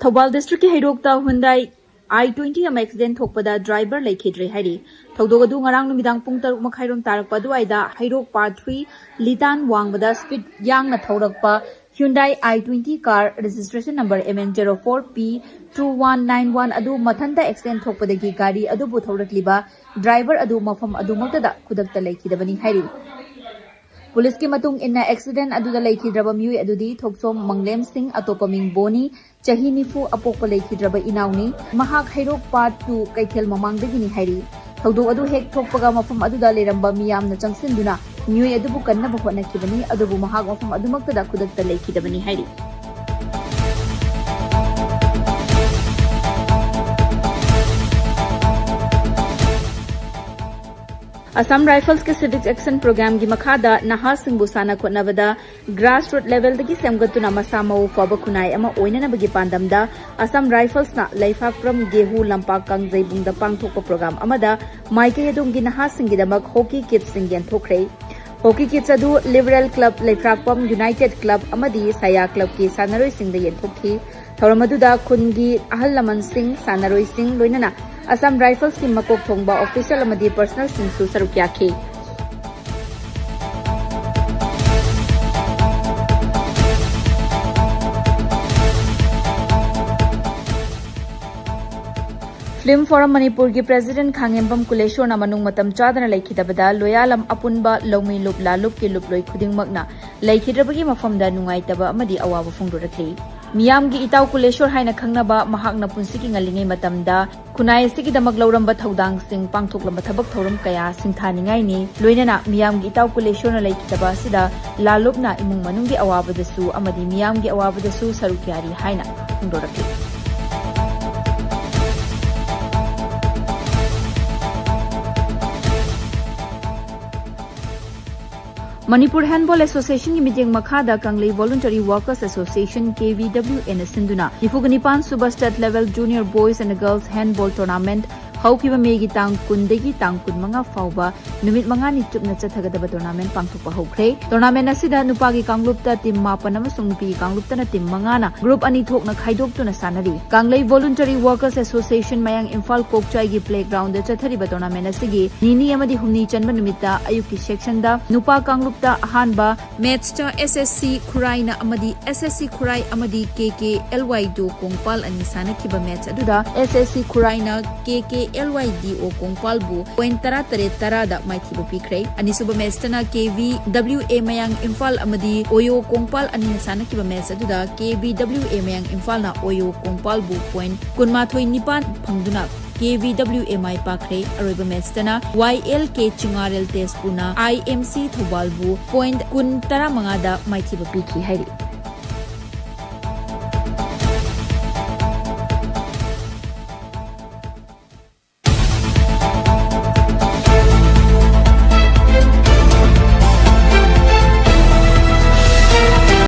Thobal district ki haidokta Hyundai I-20 am accident thokpada driver laikhidre hairi thogdog adu ngarang numidang pung 6 makhairom tarakpa duaida haidok part 3 litan wangbada speed yangna thorakpa Hyundai I-20 car registration number MN04P2191 adu mathanda accident thokpadagi gari adu bu thorakliba driver adu mafam adu maktada khudakta laikhidabani hairi Police ki matung inna accident adu da laikhidraba miyoi adudi thoksom manglem singh atopaming boni chahi nifu apokpa laikhidraba inauni mahak hairok part 2 kaithel mamangdagini hairi thogdok adu hek thokpaga mafam adu da leramba miyamna changsinduna miyoi adu bu kanna bu hotnakibani adu bu mahak mafam adu maktada khudakta laikhidabani hairi Assam Rifles के Civic Action Program की मखादा नहा Singh बुसाना खोटनबदा grassroots level दगी सेमगतुना मसामौ फब खुनाई अमा ओइननबगी पांदमदा Assam Rifles ना लैफाक्रम गेहू लंपाक कांगजै बुंगदा पांगथोकपा programme अमदा माइके यदुंगी नहा सिंगीदमक hockey kits सिंगेन थोखरे hockey kits अदु liberal club लैफ्राकपम United club अमदी साया क्लब की सानरोय सिंगदा येनथोखी थौरमदुदा खुनगी अहल लमन सिंह सानरोय सिंह लोइनना Assam Rifles की मकोक थोंगबा ऑफिशियल अमदी पर्सनल सिंह सरुक याखी Film Forum Manipur की प्रेसिडेंट खांगेंबम कुलेश्वर ना मनुंग मतम चादना लैखिदबदा लोयालम अपुनबा लौमी लुप लालुप के लुप लोई खुदिंगमकना लैखिद्रबगी मफमदा नुंगाइतबा अमदी अवाबा फोंदोरखली मियामगी इताव कुलेश्वर हाइना खंगनबा महाकना पुंसिकी ngalingay matamda खुनाई सिगीदमक लौरंबा थौदांग सिंह पांगथोकलंबा थबक थौरम कया सिंथानिंगाइनी लोइनना मियामगी इताव कुलेश्वर ना लैखिदबा सिदा लालुपना इमुंग मनुंगी अवाबदसु अमदी मियामगी अवाबदसु सरुक्यारी हाइना फोंदोरखली Manipur Handball Association की मीटिंग मखादा Kanglei Voluntary Workers Association KVWN सिंधुना निफुगनिपान सुबह state level junior boys and girls handball tournament हौकिबा मेगी तांग कुंदगी तांग कुनमंगा फाउबा नुमित मंगानी चुपना चथगदबा टूर्नामेंट पांगथोकपा हौख्रे टूर्नामेंट असिदा नुपागी कांगलुपता टीम 5 अमसुंग नुपीगी कांगलुपतना टीम 5 ग्रुप अनि थोकना खाइदोक्तुना सानरी Kanglei Voluntary Workers Association मयांग Imphal कोकचाईगी playground दा चथरिबा टूर्नामेंट असिगी निनी अमदी हुमनी चनबा नुमिता अयुकी सेक्शन दा नुपा कांगलुपता अहानबा मैच ता SSC खुराइना अमदी SSC खुराई अमदी KKLY दो कोंगपाल अनि सानखिबा मैच अदुदा SSC खुराइना KKLYDO कोंगपालबु पॉइंट 13 दा माइथिबु पिखरे अनिसुबा मैचतना KVWA मयांग इम्फाल अमदी ओयो कोंगपाल अनि सानखिबा मैच अदुदा KVWA मयांग इम्फाल ना ओयो कोंगपालबु पॉइंट 19 फंगदुना KVWA माइ पाखरे अरोइबा मैचतना YLK चिंगारेल टेस्पुना IMC थोबालबु पॉइंट 15 दा माइथिबु पिखि हाइरि